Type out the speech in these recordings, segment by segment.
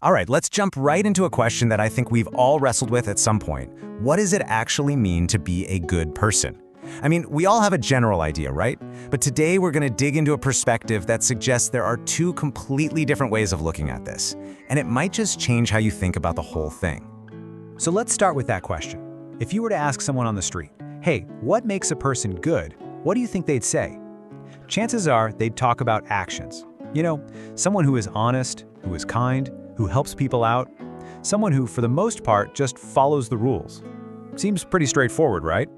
All right, let's jump right into a question that I think we've all wrestled with at some point. What does it actually mean to be a good person? I mean, we all have a general idea, right? But today we're going to dig into a perspective that suggests there are two completely different ways of looking at this, and it might just change how you think about the whole thing. So let's start with that question. If you were to ask someone on the street, hey, what makes a person good? What do you think they'd say? Chances are they'd talk about actions. You know, someone who is honest, who is kind, who helps people out, someone who, for the most part, just follows the rules. Seems pretty straightforward, right?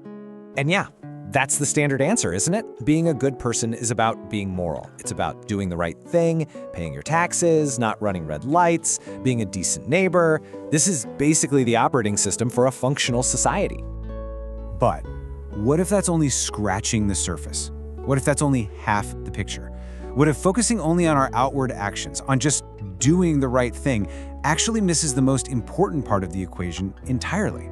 And yeah, that's the standard answer, isn't it? Being a good person is about being moral. It's about doing the right thing, paying your taxes, not running red lights, being a decent neighbor. This is basically the operating system for a functional society. But what if that's only scratching the surface? What if that's only half the picture? What if focusing only on our outward actions, on just doing the right thing, actually misses the most important part of the equation entirely?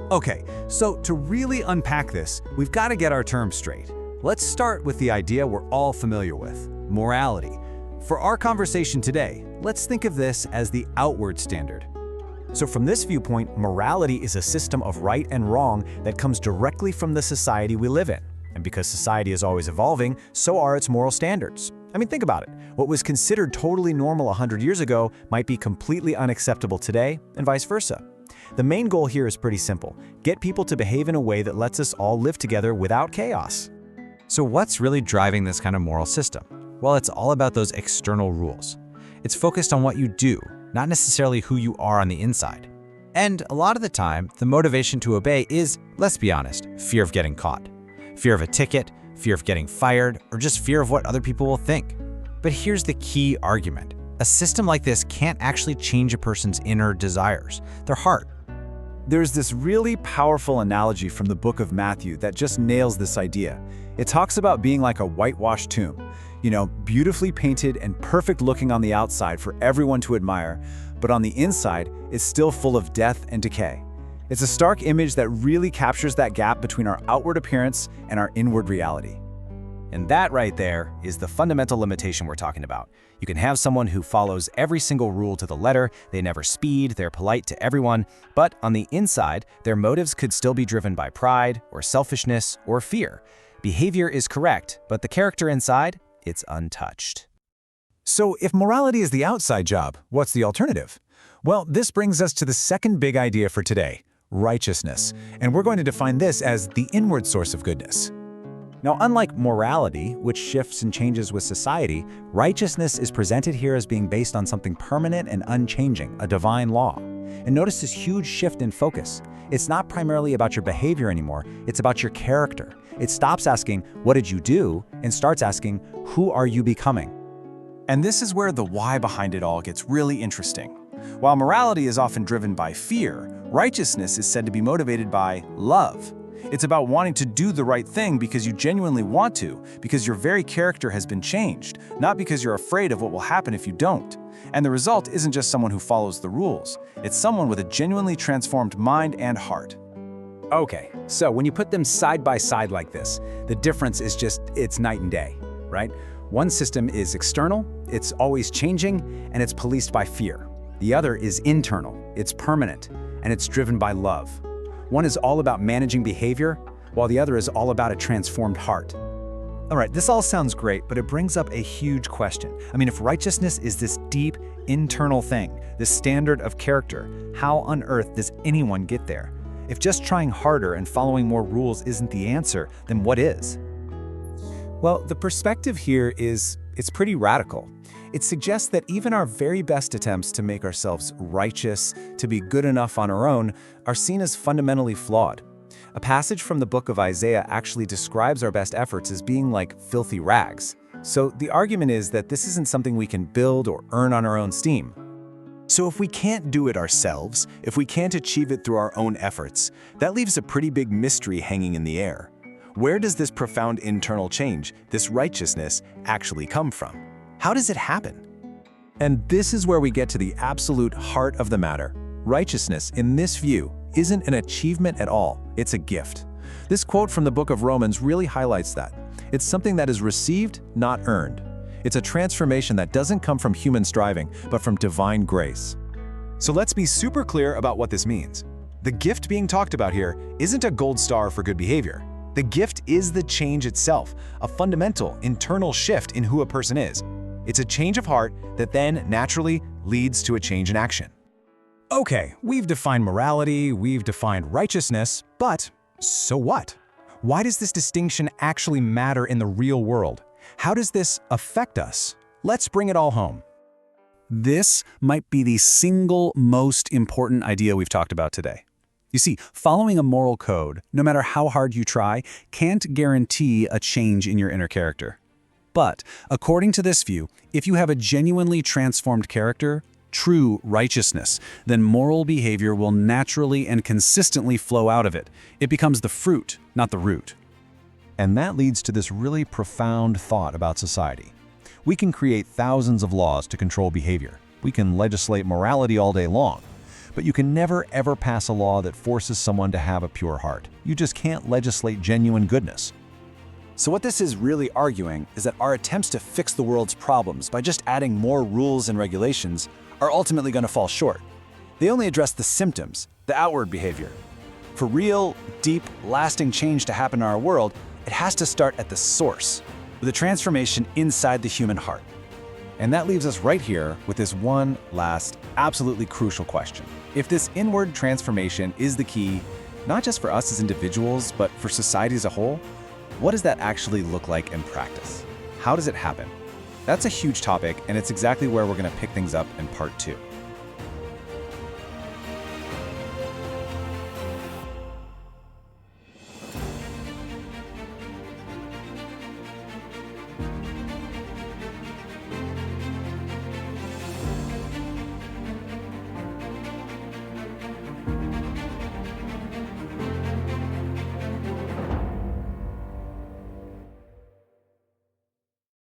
Okay, so to really unpack this, we've got to get our terms straight. Let's start with the idea we're all familiar with, morality. For our conversation today, let's think of this as the outward standard. So from this viewpoint, morality is a system of right and wrong that comes directly from the society we live in. And because society is always evolving, so are its moral standards. I mean, think about it. What was considered totally normal 100 years ago might be completely unacceptable today, and vice versa. The main goal here is pretty simple. Get people to behave in a way that lets us all live together without chaos. So what's really driving this kind of moral system? Well, it's all about those external rules. It's focused on what you do, not necessarily who you are on the inside. And a lot of the time, the motivation to obey is, let's be honest, fear of getting caught. Fear of a ticket, fear of getting fired, or just fear of what other people will think. But here's the key argument. A system like this can't actually change a person's inner desires, their heart. There's this really powerful analogy from the book of Matthew that just nails this idea. It talks about being like a whitewashed tomb, beautifully painted and perfect looking on the outside for everyone to admire, but on the inside, it's still full of death and decay. It's a stark image that really captures that gap between our outward appearance and our inward reality. And that right there is the fundamental limitation we're talking about. You can have someone who follows every single rule to the letter, they never speed, they're polite to everyone, but on the inside, their motives could still be driven by pride or selfishness or fear. Behavior is correct, but the character inside, it's untouched. So if morality is the outside job, what's the alternative? Well, this brings us to the second big idea for today, righteousness. And we're going to define this as the inward source of goodness. Now, unlike morality, which shifts and changes with society, righteousness is presented here as being based on something permanent and unchanging, a divine law. And notice this huge shift in focus. It's not primarily about your behavior anymore, it's about your character. It stops asking, what did you do? And starts asking, who are you becoming? And this is where the why behind it all gets really interesting. While morality is often driven by fear, righteousness is said to be motivated by love. It's about wanting to do the right thing because you genuinely want to, because your very character has been changed, not because you're afraid of what will happen if you don't. And the result isn't just someone who follows the rules, it's someone with a genuinely transformed mind and heart. Okay, so when you put them side by side like this, the difference is it's night and day, right? One system is external, it's always changing, and it's policed by fear. The other is internal, it's permanent, and it's driven by love. One is all about managing behavior, while the other is all about a transformed heart. All right, this all sounds great, but it brings up a huge question. I mean, if righteousness is this deep, internal thing, this standard of character, how on earth does anyone get there? If just trying harder and following more rules isn't the answer, then what is? Well, the perspective here is, it's pretty radical. It suggests that even our very best attempts to make ourselves righteous, to be good enough on our own, are seen as fundamentally flawed. A passage from the book of Isaiah actually describes our best efforts as being like filthy rags. So the argument is that this isn't something we can build or earn on our own steam. So if we can't do it ourselves, if we can't achieve it through our own efforts, that leaves a pretty big mystery hanging in the air. Where does this profound internal change, this righteousness, actually come from? How does it happen? And this is where we get to the absolute heart of the matter. Righteousness, in this view, isn't an achievement at all, it's a gift. This quote from the book of Romans really highlights that. It's something that is received, not earned. It's a transformation that doesn't come from human striving, but from divine grace. So let's be super clear about what this means. The gift being talked about here isn't a gold star for good behavior. The gift is the change itself, a fundamental internal shift in who a person is. It's a change of heart that then naturally leads to a change in action. Okay, we've defined morality, we've defined righteousness, but so what? Why does this distinction actually matter in the real world? How does this affect us? Let's bring it all home. This might be the single most important idea we've talked about today. You see, following a moral code, no matter how hard you try, can't guarantee a change in your inner character. But, according to this view, if you have a genuinely transformed character, true righteousness, then moral behavior will naturally and consistently flow out of it. It becomes the fruit, not the root. And that leads to this really profound thought about society. We can create thousands of laws to control behavior. We can legislate morality all day long. But you can never ever pass a law that forces someone to have a pure heart. You just can't legislate genuine goodness. So what this is really arguing is that our attempts to fix the world's problems by just adding more rules and regulations are ultimately going to fall short. They only address the symptoms, the outward behavior. For real, deep, lasting change to happen in our world, it has to start at the source, with a transformation inside the human heart. And that leaves us right here with this one last, absolutely crucial question. If this inward transformation is the key, not just for us as individuals, but for society as a whole, what does that actually look like in practice? How does it happen? That's a huge topic, and it's exactly where we're going to pick things up in part 2.